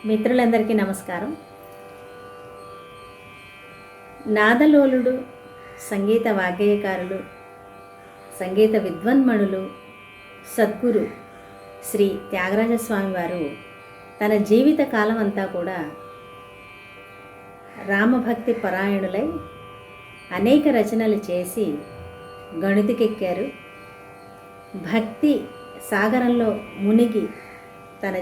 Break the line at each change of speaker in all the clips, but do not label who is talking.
మిత్రులందరికీ నమస్కారం. నాదలోలుడు, సంగీత వాగ్గేయకారులు, సంగీత విద్వన్మణులు, సద్గురు శ్రీ త్యాగరాజస్వామి వారు తన జీవిత కాలం అంతా కూడా రామభక్తి పరాయణులై అనేక రచనలు చేసి గణితికెక్కారు. భక్తి సాగరంలో మునిగి తన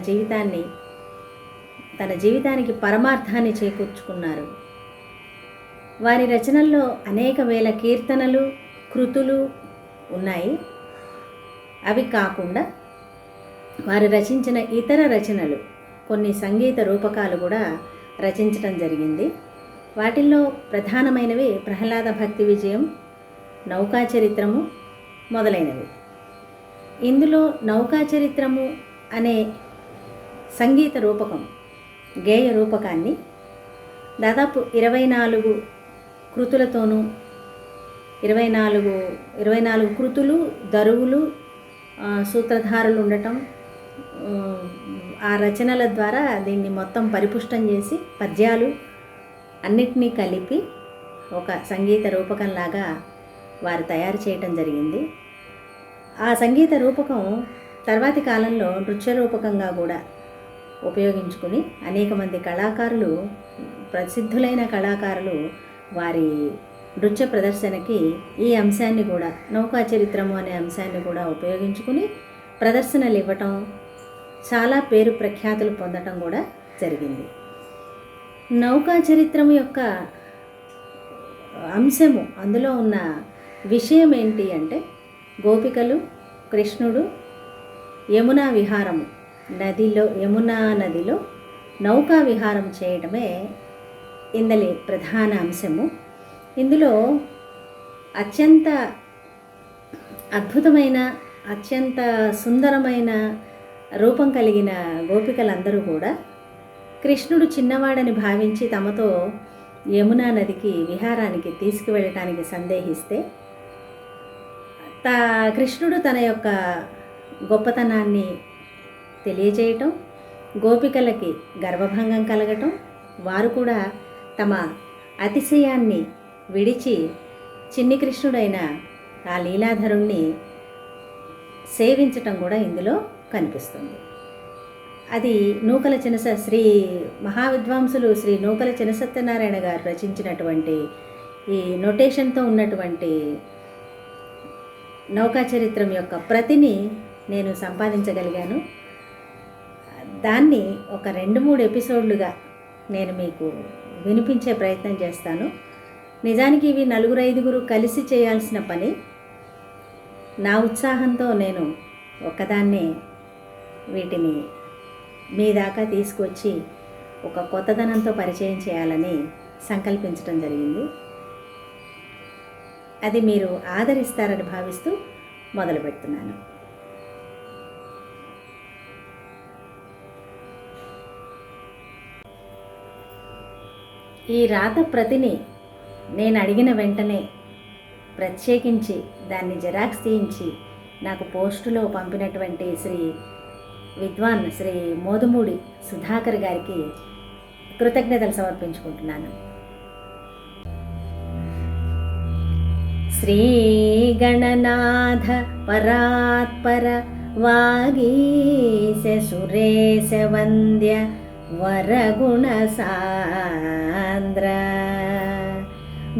జీవితానికి పరమార్థాన్ని చేకూర్చుకున్నారు. వారి రచనల్లో అనేక వేల కీర్తనలు, కృతులు ఉన్నాయి. అవి కాకుండా వారు రచించిన ఇతర రచనలు, కొన్ని సంగీత రూపకాలు కూడా రచించడం జరిగింది. వాటిల్లో ప్రధానమైనవి ప్రహ్లాద భక్తి విజయం, నౌకాచరిత్రము మొదలైనవి. ఇందులో నౌకాచరిత్రము అనే సంగీత రూపకం, గేయ రూపకాన్ని దాదాపు 24 కృతులతోనూ 24 కృతులు, దరువులు, సూత్రధారులు ఉండటం, ఆ రచనల ద్వారా దీన్ని మొత్తం పరిపుష్టం చేసి పద్యాలు అన్నిటినీ కలిపి ఒక సంగీత రూపకంలాగా వారు తయారు చేయటం జరిగింది. ఆ సంగీత రూపకం తర్వాతి కాలంలో నృత్య రూపకంగా కూడా ఉపయోగించుకుని అనేక మంది కళాకారులు, ప్రసిద్ధులైన కళాకారులు వారి నృత్య ప్రదర్శనకి ఈ అంశాన్ని కూడా, నౌకాచరిత్రము అనే అంశాన్ని కూడా ఉపయోగించుకుని ప్రదర్శనలు ఇవ్వటం, చాలా పేరు ప్రఖ్యాతులు పొందటం కూడా జరిగింది. నౌకాచరిత్రము యొక్క అంశము, అందులో ఉన్న విషయం ఏంటి అంటే, గోపికలు, కృష్ణుడు యమునా విహారము, యమునా నదిలో నౌకా విహారం చేయడమే ఇందలి ప్రధాన అంశము. ఇందులో అత్యంత అద్భుతమైన, అత్యంత సుందరమైన రూపం కలిగిన గోపికలందరూ కూడా కృష్ణుడు చిన్నవాడని భావించి తమతో యమునా నదికి విహారానికి తీసుకువెళ్ళటానికి సందేహిస్తే, కృష్ణుడు తన యొక్క గొప్పతనాన్ని తెలియజేయటం, గోపికలకి గర్వభంగం కలగటం, వారు కూడా తమ అతిశయాన్ని విడిచి చిన్ని కృష్ణుడైన ఆ లీలాధరుణ్ణి సేవించటం కూడా ఇందులో కనిపిస్తుంది. అది నూకల శ్రీ మహావిద్వాంసులు శ్రీ నూకల చినసత్యనారాయణ గారు రచించినటువంటి ఈ నొటేషన్తో ఉన్నటువంటి నౌకాచరిత్రం యొక్క ప్రతిని నేను సంపాదించగలిగాను. దాన్ని ఒక 2-3 ఎపిసోడ్లుగా నేను మీకు వినిపించే ప్రయత్నం చేస్తాను. నిజానికి ఇవి 4-5 కలిసి చేయాల్సిన పని. నా ఉత్సాహంతో నేను ఒక్కదాన్నే వీటిని మీ దాకా తీసుకొచ్చి ఒక కొత్తదనంతో పరిచయం చేయాలని సంకల్పించడం జరిగింది. అది మీరు ఆదరిస్తారని భావిస్తూ మొదలు పెడుతున్నాను. ఈ రాత ప్రతిని నేను అడిగిన వెంటనే ప్రత్యేకించి దాన్ని జెరాక్స్ తీయించి నాకు పోస్టులో పంపినటువంటి శ్రీ మోదుమూడి సుధాకర్ గారికి కృతజ్ఞతలు సమర్పించుకుంటున్నాను. శ్రీ గణనాథ పరాత్పర వాగీశ సురేశ వంద్య వరగుణ సాంద్ర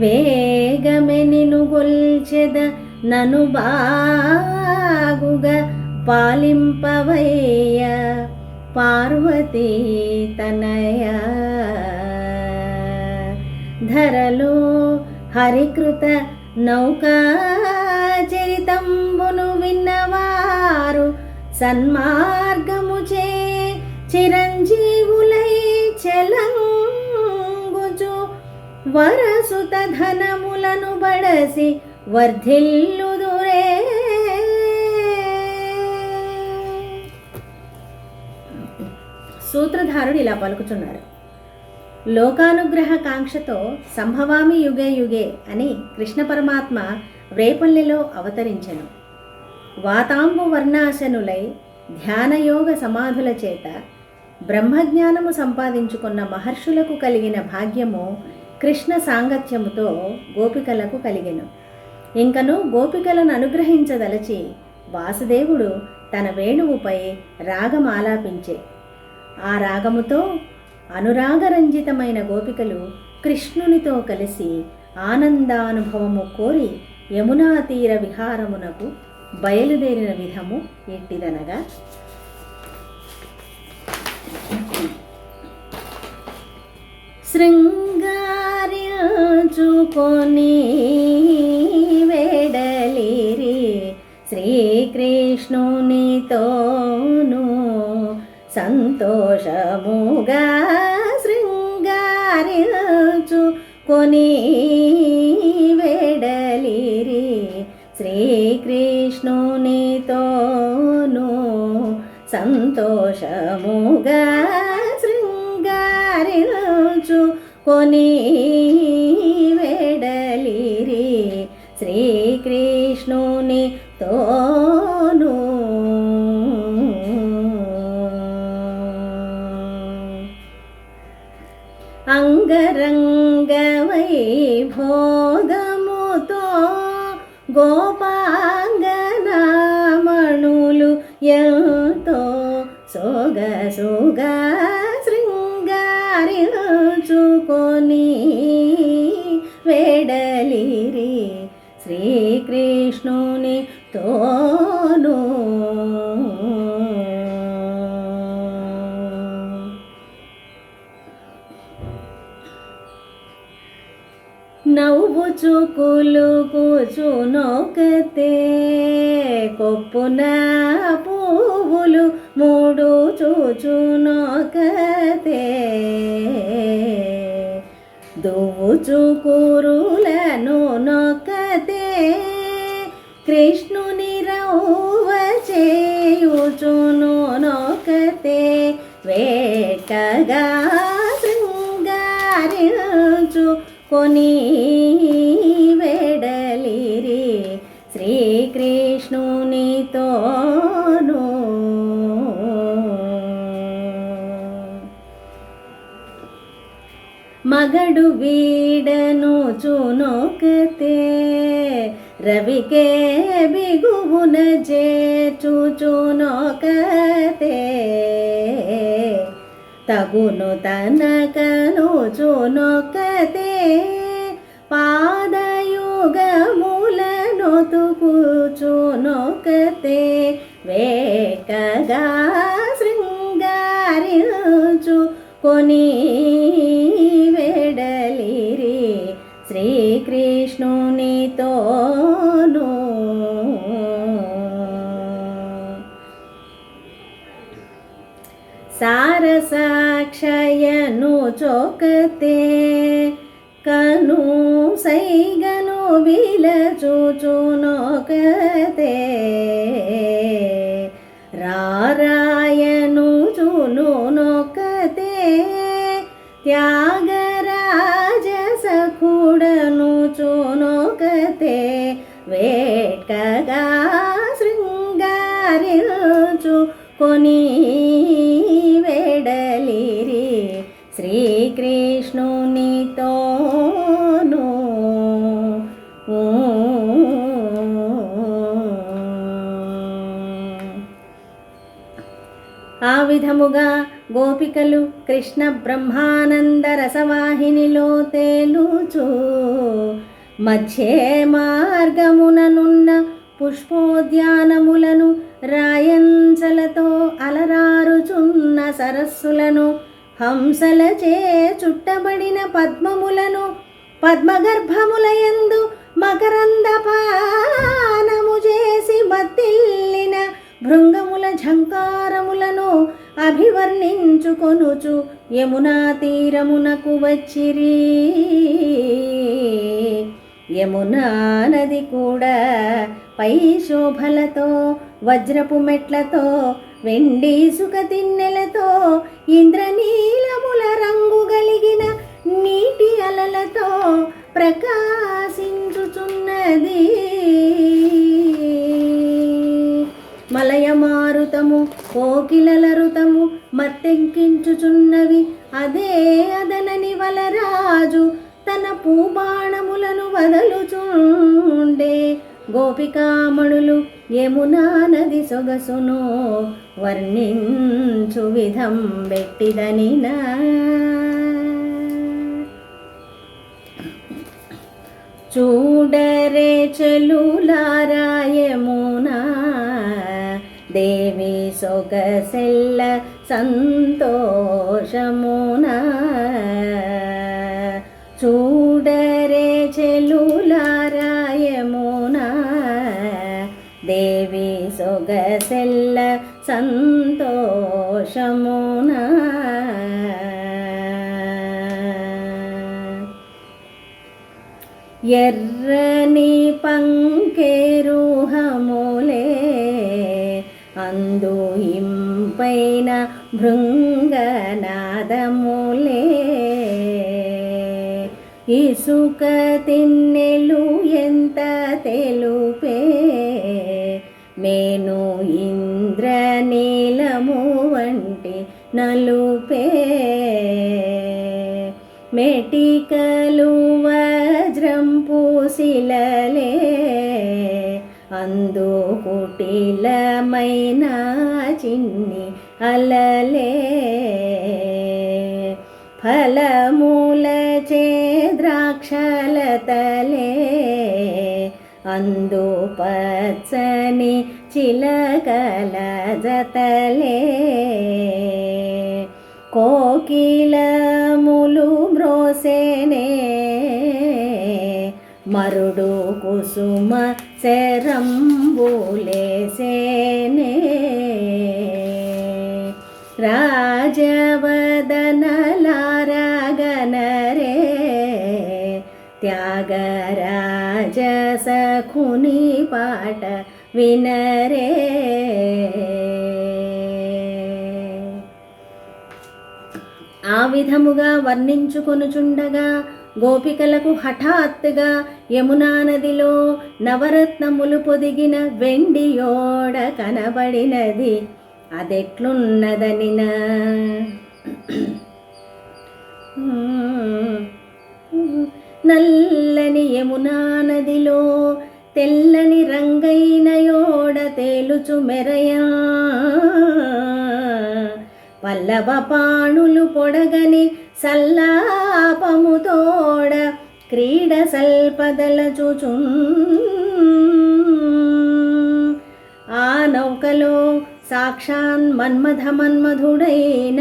వేగమెనిను గొల్చెద నను బాగుగ పాలింపవయ్య పార్వతీ తనయ ధరలో హరికృత నౌకాచరితంబును విన్నవారు సన్మార్గముచే చిరంజీవులై చెలంగుచు వరసుత ధనములను బడసి వర్ధిల్లుదురే. సూత్రధారుడు ఇలా పలుకుతున్నారు. లోకానుగ్రహ కాంక్షతో సంభవామి యుగే యుగే అని కృష్ణ పరమాత్మ వ్రేపల్లెలో అవతరించెను. వాతాంబు వర్ణాశనులై ధ్యానయోగ సమాధుల చేత బ్రహ్మజ్ఞానము సంపాదించుకున్న మహర్షులకు కలిగిన భాగ్యము కృష్ణ సాంగత్యముతో గోపికలకు కలిగెను. ఇంకను గోపికలను అనుగ్రహించదలచి వాసుదేవుడు తన వేణువుపై రాగం ఆలాపించే. ఆ రాగముతో అనురాగరంజితమైన గోపికలు కృష్ణునితో కలిసి ఆనందానుభవము కోరి యమునా తీర విహారమునకు బయలుదేరిన విధము ఎట్టిదనగా, శృంగారించుకొని వేడలిరి శ్రీకృష్ణునితోను సంతోషముగా శృంగారించుకొని వేడలిరి శ్రీకృష్ణునితోను సంతోషముగా శృంగారించుకొని వేడలిరి శ్రీకృష్ణునితోను. అంగరంగ వైభోగముతో గోపాంగనామణులు ఎంతో సొగసుగా శృంగారించుకొని వేడలిరి శ్రీకృష్ణునితోను. నవ్వుచు కులుకుచునొకతే కొప్పున పువ్వులు మూడు చూచునొకతే దువ్వుచు కురులను నొకతే కృష్ణుని రవ్వ చేయుచును నొకతే వేటగా శృంగారించుకొని వేడలిరి శ్రీకృష్ణునితోను. మగడు వీడను చునొకతే రవికే బిగువున చేచుచునొకతే తగును తనకను చునొకతే పాదయుగములనొతుకుచునొకతే వేకగా శృంగారించుకొని వేడలిరి శ్రీకృష్ణునితోను. సారసాక్షయను చొకతే కను సైగను విలచుచునొకతే రారాయను చునునొకతే త్యాగరాజ సఖుడను చునొకతే వేట్కగా శృంగారించుకొని వేడలిరి శ్రీకృష్ణునితోను. ఆ విధముగా గోపికలు కృష్ణ బ్రహ్మానంద రసవాహినిలో తేలుచు మధ్యే మార్గముననున్న పుష్పోద్యానములను రాయంచలతో అలరారుచున్న సరస్సులను హంసలచే చుట్టబడిన పద్మములను పద్మగర్భములయందు మకరందపానము చేసి మత్తిల్లిన భృంగముల ఝంకారములను అభివర్ణించుకొనుచు యమునా తీరమునకు వచ్చిరి. యమునా నది కూడా పై శోభలతో వజ్రపు మెట్లతో వెండి సుఖ తిన్నెలతో ఇంద్రనీలముల రంగు గలిగిన నీటి అలలతో ప్రకాశించుచున్నది. మలయమారుతము కోకిలల రుతము మత్తె తెంకించుచున్నవి. అదే అదనని వలరాజు తన పూబాణములను వదలుచుండే. గోపికామణులు యమునా నది సొగసును వర్ణించు విధం బెట్టిదనినా. చూడరే చెలులారా యమునా దేవి సొగసెల్ల సంతోషమునా. చూడరే చెలులారా యమునా దేవి సొగసెల్ల సంతోషమునా. ఎర్రని పంకేరుహములే అందు ఇంపైన భృంగనాదములే. ఇసుక తిన్నెలు ఎంత తెలుపే మేను ఇంద్రనీలము వంటి నలుపే. మెటికలు వజ్రంపు శిలలే అందు కుటిలమైన చిన్ని అలలే. ఫలమూల చే ద్రాక్షలతలే అందు పచ్చని చిలకల జతలే. కోకిలములు మ్రోసేనే మరుడు కుసుమ శరంబులేసేనే. రాజవదనలారగనరే త్యాగరాజ సఖుని పాట వినరే. ఆ విధముగా వర్ణించుకొనుచుండగా గోపికలకు హఠాత్తుగా యమునా నదిలో నవరత్నములు పొదిగిన వెండియోడ కనబడినది. అదెట్లున్నదనినా నల్లని యమునా నదిలో తెల్లని రంగైన యోడ తేలుచు మెరయా. పల్లవ పాణులు పొడగని సల్లాపముతోడ క్రీడ సల్పదలచుచు. ఆ నౌకలో సాక్షాన్ మన్మధుడైన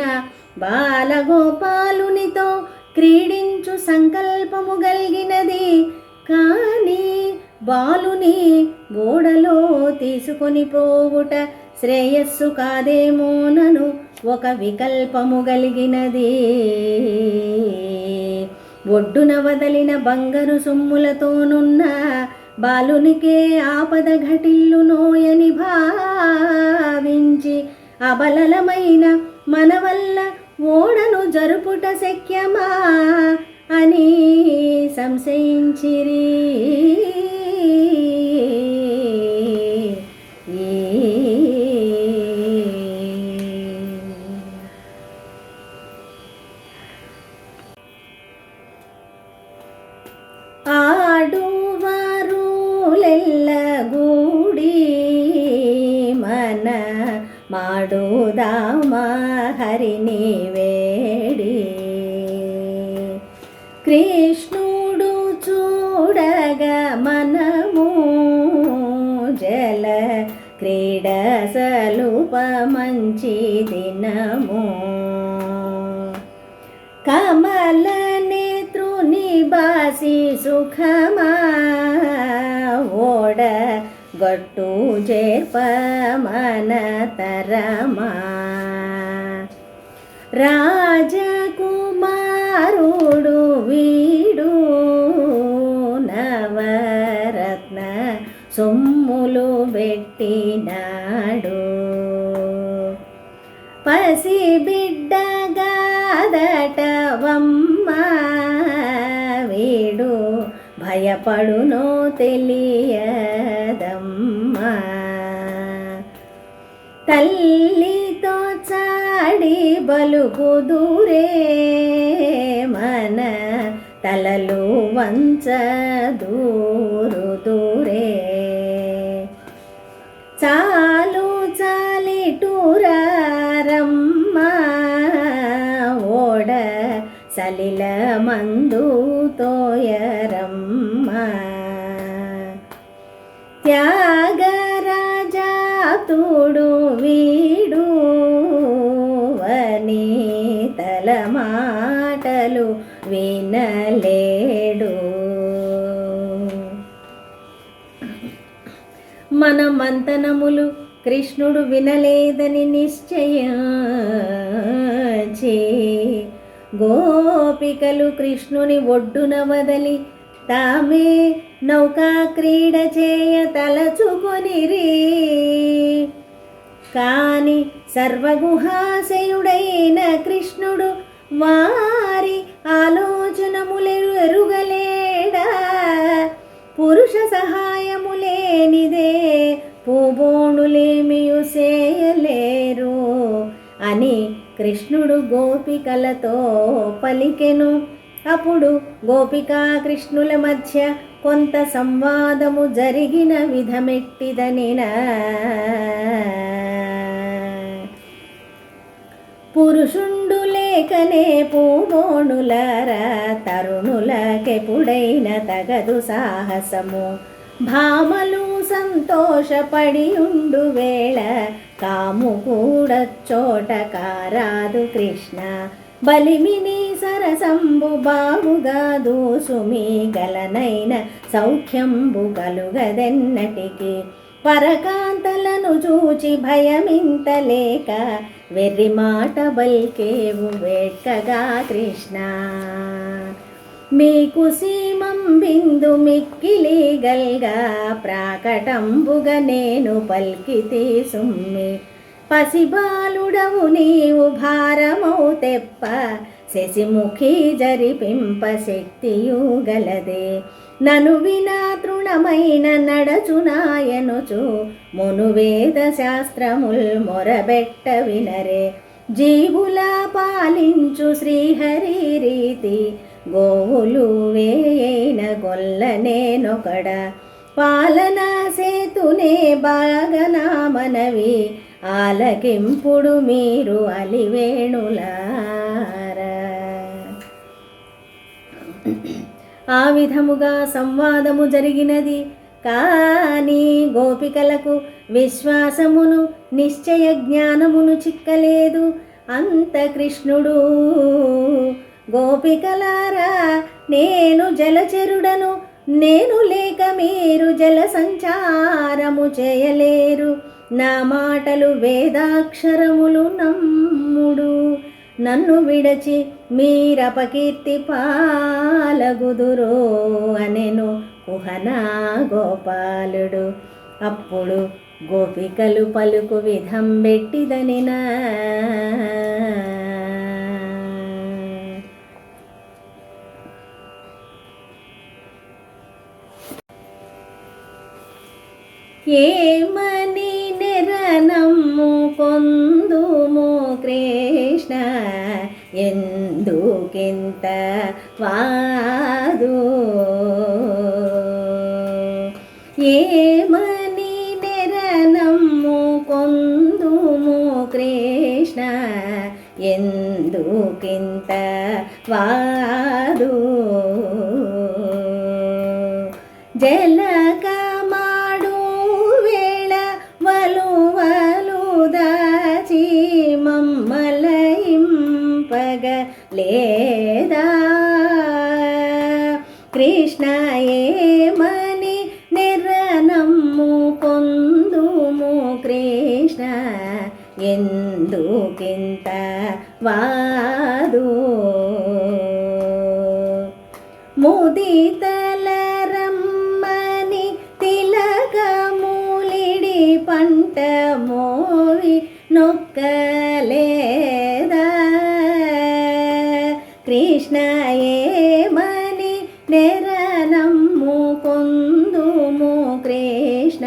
బాలగోపాలునితో క్రీడించు సంకల్పము గలిగినది. కానీ బాలుని ఓడలో తీసుకొని పోవుట శ్రేయస్సు కాదేమోనను ఒక వికల్పము గలిగినది. ఒడ్డున వదలిన బంగారు సొమ్ములతోనున్న బాలునికే ఆపద ఘటిల్లు నోయని భావించి అబలలమైన మన వల్ల ఓడను జరుపుట శక్యమా అని సంశయించిరి. ఆడువారులెల్లగూడి మన మాడుదామ హరిని వేడి. కృష్ణుడు చూడగా మనము జల క్రీడ సలుప మంచి దినము. కమల నేత్రుని బాసి సుఖమా ఓడ గట్టు చేర్ప మన తరమా. రాజకుమారుడు వీడు నవరత్న సొమ్ములు పెట్టినాడు. పసి బిడ్డగాదటవమ్మ వీడు భయపడునో తెలియదమ్మా. తల్లితో మాట్లాడి బలుకుదురే మన తలలు వంచ దూరుదురే చాలు చాలిటూరమ్మ ఓడ సలిల మందు తోయరమ్మ త్యాగరాజాతుడు వీడు వని తల మాటలు వినలేడు మన మంతనములు కృష్ణుడు వినలేదని నిశ్చయించి గోపికలు కృష్ణుని ఒడ్డున వదలి తామే నౌకా క్రీడ చేయ తలచుకొనిరి కాని సర్వగుహాశయుడైన కృష్ణుడు వారి ఆలోచనములెరుగలేడా పురుష సహాయములేనిదే పూబోణులేమియు చేయలేరు అని కృష్ణుడు గోపికలతో పలికెను. అప్పుడు గోపికా కృష్ణుల మధ్య కొంత సంవాదము జరిగిన విధమెట్టిదనినా పురుషుండు లేకనే పూబోణులారా తరుణులకెప్పుడైన తగదు సాహసము భామలు సంతోషపడి ఉండు వేళ కాము కూడా చోట కారాదు కృష్ణ బలిమిని సరసంబు బాగుగా దూసుమి గలనైన సౌఖ్యంబు కలుగదెన్నటికి పరకాంతలను చూచి భయమింతలేక వెర్రి మాట బల్కేవు వేట్కగా కృష్ణ మీకు సీమం బిందు మిక్కిలి గల్గా ప్రాకటంబుగ నేను పల్కితి సుమ్మి పసిబాలుడవు నీవు భారమౌ తెప్ప శశిముఖి జరిపింప శక్తియు గలదే నను వినా తృణమైన నడచునాయనుచు మునువేద శాస్త్రముల్ మొరబెట్ట వినరే జీవుల పాలించు శ్రీహరి రీతి గోవులు వేయైన గొల్లనేనొకడ పాలన సేతునే బాగనా మనవి ఆలకింపుడు మీరు అలివేణులారా. ఆ విధముగా సంవాదము జరిగినది. కానీ గోపికలకు విశ్వాసమును నిశ్చయ జ్ఞానమును చిక్కలేదు. అంత కృష్ణుడు గోపికలారా నేను జలచరుడను, నేను లేక మీరు జల సంచారము చేయలేరు, నా మాటలు వేదాక్షరములు నమ్ముడు, నన్ను విడచి మీరపకీర్తి పాలగుదురో అనెను కుహనా గోపాలుడు. అప్పుడు గోపికలు పలుకు విధం బెట్టిదనినా ఏమని నెరనమ్ము కొందుము కృష్ణ ఎందుకింత వాదు, ఏమని నెరనమ్ము కొందుము కృష్ణ ఎందుకింత వాదు, జలక లేదా కృష్ణ ఏమని నిరనమ్ము పొందుము కృష్ణ ఎందుకింత వాదు, ముదితల రమ్మని తిలకమూలిడి పంట మోవి నొక్కలేదా కృష్ణ ఏమని నెరనమ్ము పొందుము కృష్ణ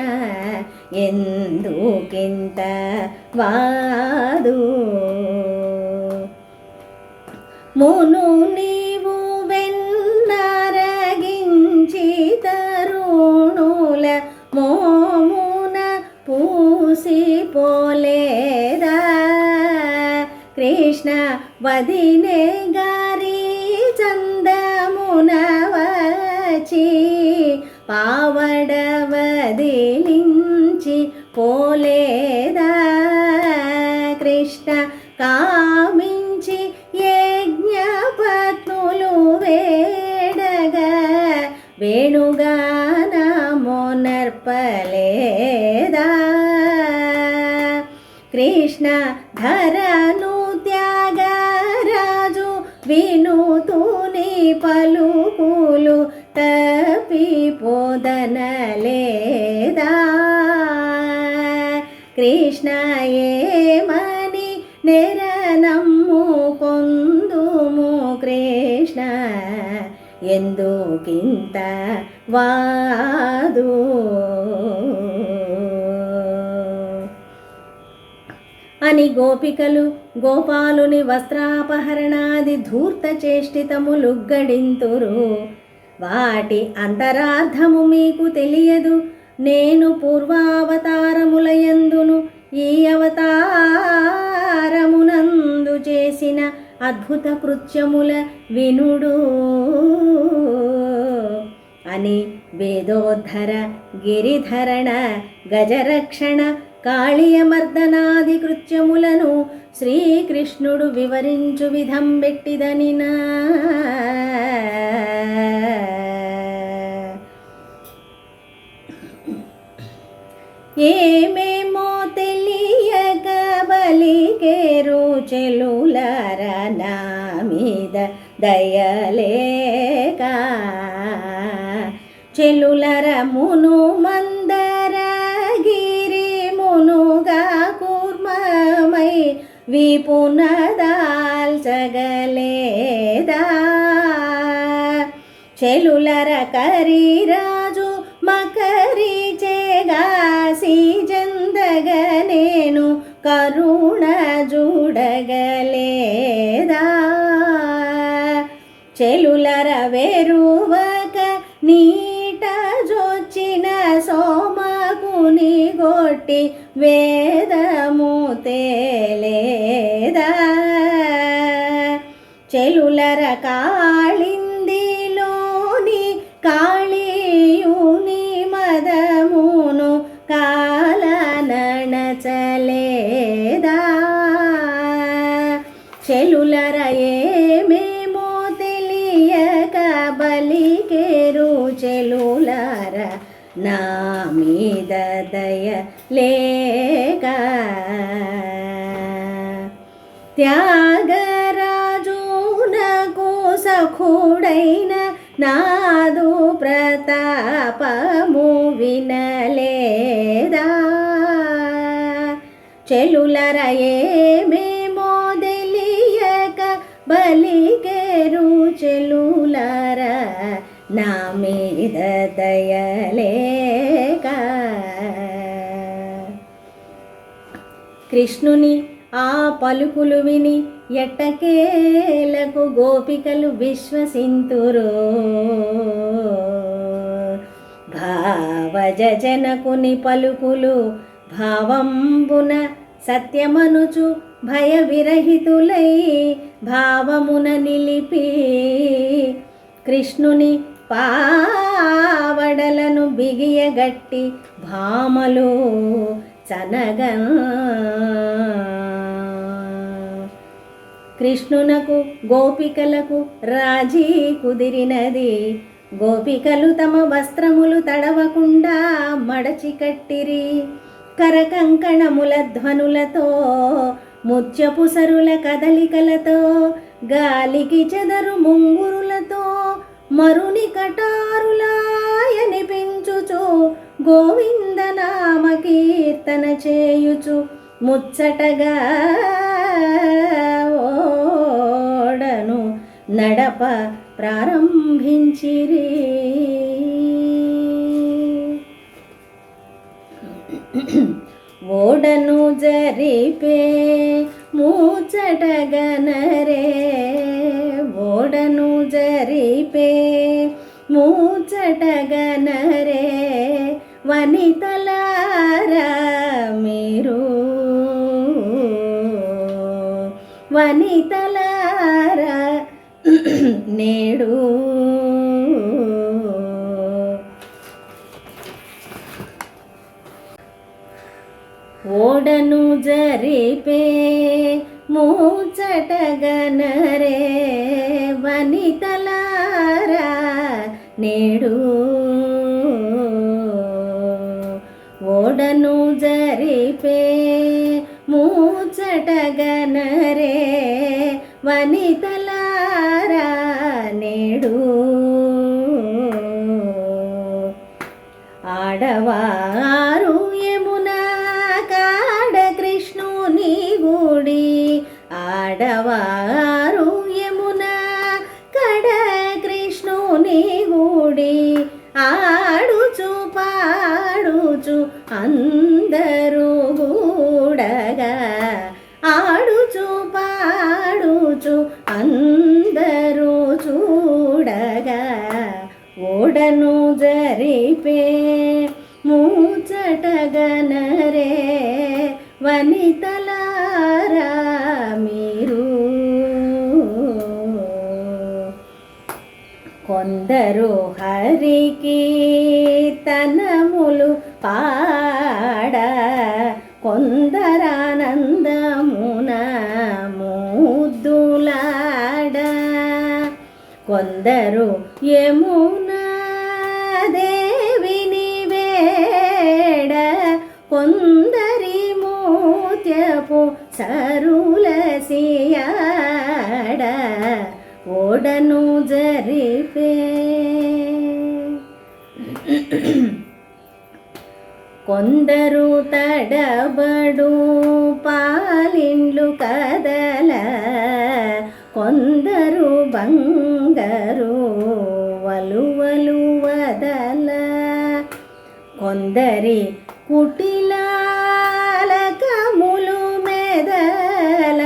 ఎందుకింత వాదు. మును నీవు వెన్నరగించి తరుణుల మోమున పూసిపోలేదా కృష్ణ వదినే గారి చందమున వచ్చి పావడ వదిలించి పోలేదా కృష్ణ కామించి యజ్ఞపత్నులు వేడగా వేణుగానమో నర్పలేదా కృష్ణ ధరను త్యాగరాజు వినుతుని పలుకులు తప్పిపోదనలేదా కృష్ణ ఏమని నెరనమ్ము కొందుము కృష్ణ ఎందుకింత వాదు అని గోపికలు గోపాలుని వస్త్రాపహరణాది ధూర్త చేష్టితములుగ్గడింతురు. వాటి అంతరార్థము మీకు తెలియదు. నేను పూర్వావతారములయందును ఈ అవతారమునందు చేసిన అద్భుత కృత్యముల వినుడు అని వేదోద్ధర గిరిధరణ గజరక్షణ కాళీయమర్దనాది కృత్యములను శ్రీకృష్ణుడు వివరించు విధం పెట్టిదనినా ఏమేమో తెలియక బలికేరు చెలులర నా మీద దయలేక చెలులర మును మందర గిరి మునుగా కూర్మమై విపునదాల్చగలేదా చెలులర కరిరాజు మకరి చేగాసి జందగ నేను కరుణ జూడగలేదా చెలులర వెరువక నీట జొచ్చిన సోమకుని గొట్టి వేదము తేలేదా చెలులర కాళిందిలోని కాళీయుని మదమును కాలనడచలేదా చెలులర ఏమేమో తెలియక బలికేరు చెలులర నా మీద దయ లేక త్యాగరాజునకు సఖుడైన నాదు ప్రతాపము వినలేదా చెలులర ఏమేమో తెలియక బలికేరు చెలులర నా మీద దయలేక కృష్ణుని ఆ పలుకులు విని ఎట్టకేలకు గోపికలు విశ్వసింతురు. భావజనకుని పలుకులు భావంబున సత్యమనుచు భయ విరహితులై భావమున నిలిపి కృష్ణుని పావడలను బిగియగట్టి భామలు చనగా కృష్ణునకు గోపికలకు రాజీ కుదిరినది. గోపికలు తమ వస్త్రములు తడవకుండా మడచి కట్టిరి. కరకంకణముల ధ్వనులతో ముత్యపు సరుల కదలికలతో గాలికి చెదరు ముంగురులతో మరుని కటారులాయనిపించుచు గోవిందనామ కీర్తన చేయుచు ముచ్చటగా ఓడను నడప ప్రారంభించిరి. ఓడను జరిపే ముచ్చటగనరే వనితలారా నేడు ఓడను జరిపే మూచటగనరే వనితలారా నేడు ఓడను జరిపే మూచటగనరే వనితలారా నేడు ఆడవారు యమునా కాడ కృష్ణుని గుడి ఆడవారు యమునా కడ కృష్ణుని గుడి ఆడుచు పాడుచు అందరూ గూడగా ఆడుచు పాడుచు అందరూ చూడగా ఓడను జరిపే మూచటగనరే వనితలారా మీరు కొందరు హరికి తనములు పాడ కొందరానందమున ముద్దులాడ కొందరు యమునా దేవిని వేడ కొందరి మూత్యపు సరులసియాడ ఓడను జరిపే కొందరు తడబడు పాలిండ్లు కదల కొందరు బంగారు వలువలు వదల కొందరి కుటిలాలకములు మెదల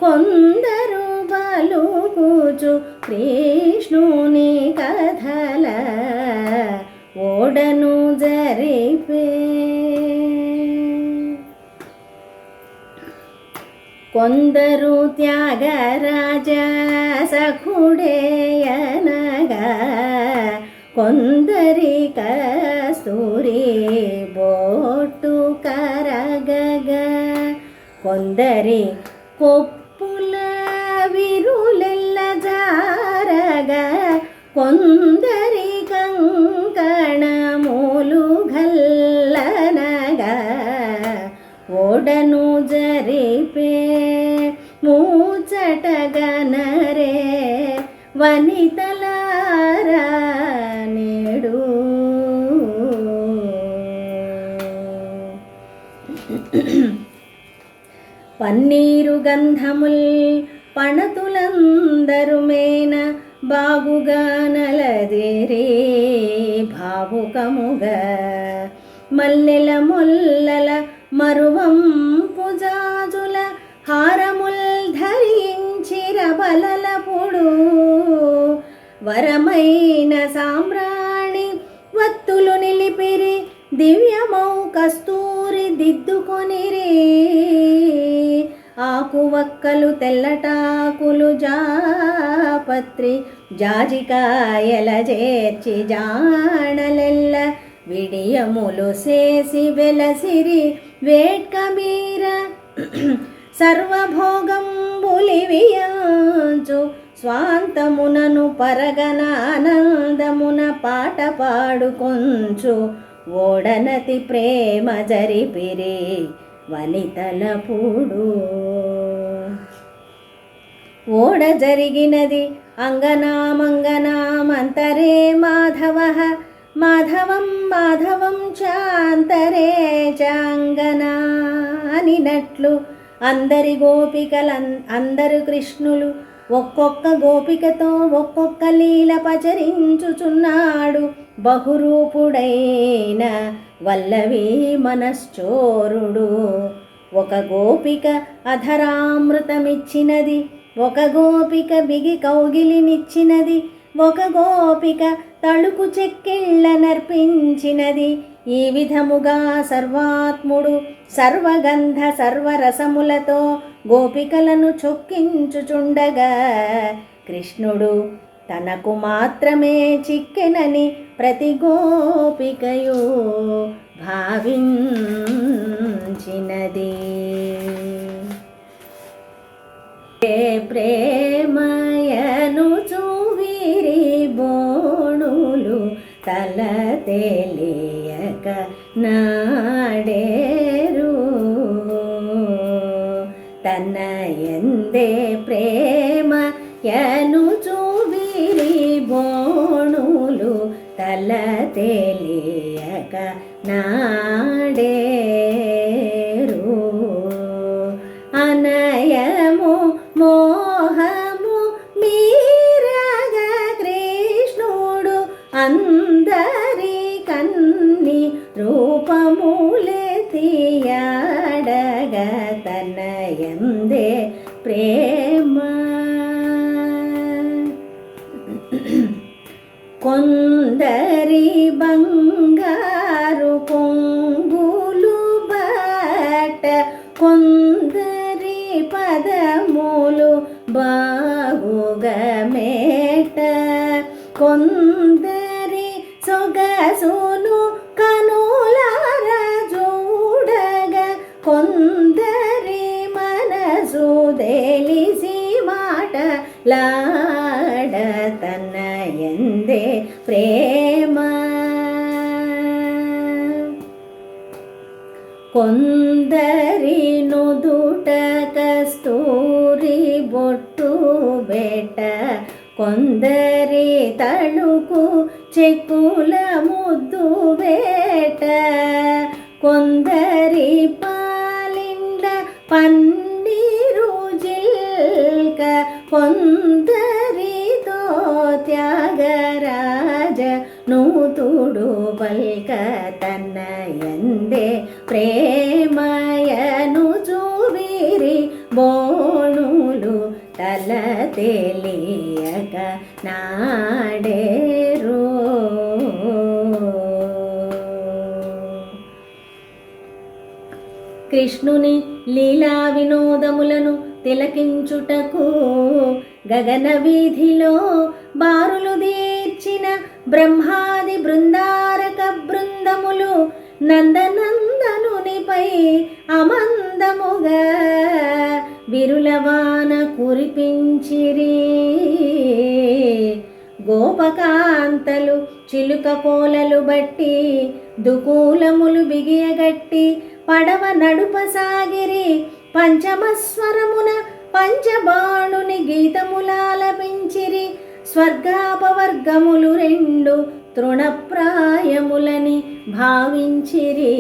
కొందరు బలుగుచు కృష్ణుని కథల ఓడను జరిపే కొందరు త్యాగరాజ సఖుడేయనగా కొందరి కస్తూరి బొట్టు కరగగ కొందరి కొప్పుల విరులెల్ల జారగా కొందరి కంకణములు గల్లనగా ఓడను జరిపే మూచటగనరే వనితలారా నేడు పన్నీరు గంధముల్ పణతులందరు మేన బాగుగా నలదిరే భావుకముగా మల్లెల మొల్లల మరువంపు జాజుల హారముల్ ధరించిరబలలపుడు వరమైన సామ్రాణి వత్తులు నిలిపిరి దివ్యమౌ కస్తూరి దిద్దుకొనిరి ఆకువక్కలు తెల్లటాకులు జాపత్రి జాజికాయల చేర్చి జాణలెల్ల విడియములు చేసి వెలసిరి వేట్కమీర సర్వభోగంబులివియాంచు స్వాంతమునను పరగన ఆనందమున పాట పాడుకొంచు ఓడనతి ప్రేమ జరిపిరి వనితలపుడు ఓడ జరిగినది అంగనామంగనామంతరే మాధవ మాధవం మాధవం చాంతరే చాంగనా అనినట్లు అందరి అందరు కృష్ణులు ఒక్కొక్క గోపికతో ఒక్కొక్క లీల పచరించుచున్నాడు బహురూపుడైన వల్లవి మనశ్చోరుడు ఒక గోపిక అధరామృతమిచ్చినది ఒక గోపిక బిగి కౌగిలినిచ్చినది ఒక గోపిక తళుకు చెక్కిళ్ళ నర్పించినది. ఈ విధముగా సర్వాత్ముడు సర్వగంధ సర్వరసములతో గోపికలను చొక్కించుచుండగా కృష్ణుడు తనకు మాత్రమే చిక్కెనని ప్రతి గోపికయు భావించినది. ప్రేమయను చూవిరి బోణులు తల తెలియక నాడేరు. తన ఎందే ప్రేమయను చూవిరి బోణులు తల తెలియక నాడేరు. అనయము మోహము మీరగ కృష్ణుడు అందరి కన్ని రూపములెతియాడగ తన యందే ప్రేమ. కొందరి బంగారు కొంగులు బట్ట కొందరి పదములు బాగుగా మేట కొందరి సొగసును కనులార చూడగా కొందరి మనసు తెలిసి మాటలాడ తన యందే ప్రేమ. కొందరి నుదుట కస్తూరి బొట్టు బెట కొందరి తళుకు చెక్కుల ముద్దు బేట కొందరి పాలిండ పన్నీరు జిల్క కొందరితో త్యాగరాజ నూతుడు పల్క తన యందే ప్రేమయను చూవిరి బోణులు తల తెలియక నాడేరు. కృష్ణుని లీలా వినోదములను తిలకించుటకు గగన వీధిలో బారులు దీర్చిన బ్రహ్మాది బృందారక బృందములు నందనందనునిపై అమందముగా విరులవాన కురిపించిరి. గోపకాంతలు చిలుక కోలలు బట్టి దుకూలములు బిగియగట్టి పడవ నడుపసాగిరి. పంచమస్వరమున పంచబాణుని గీతములాలపించిరి. స్వర్గాపవర్గములు రెండు తృణప్రాయములని భావించిరి.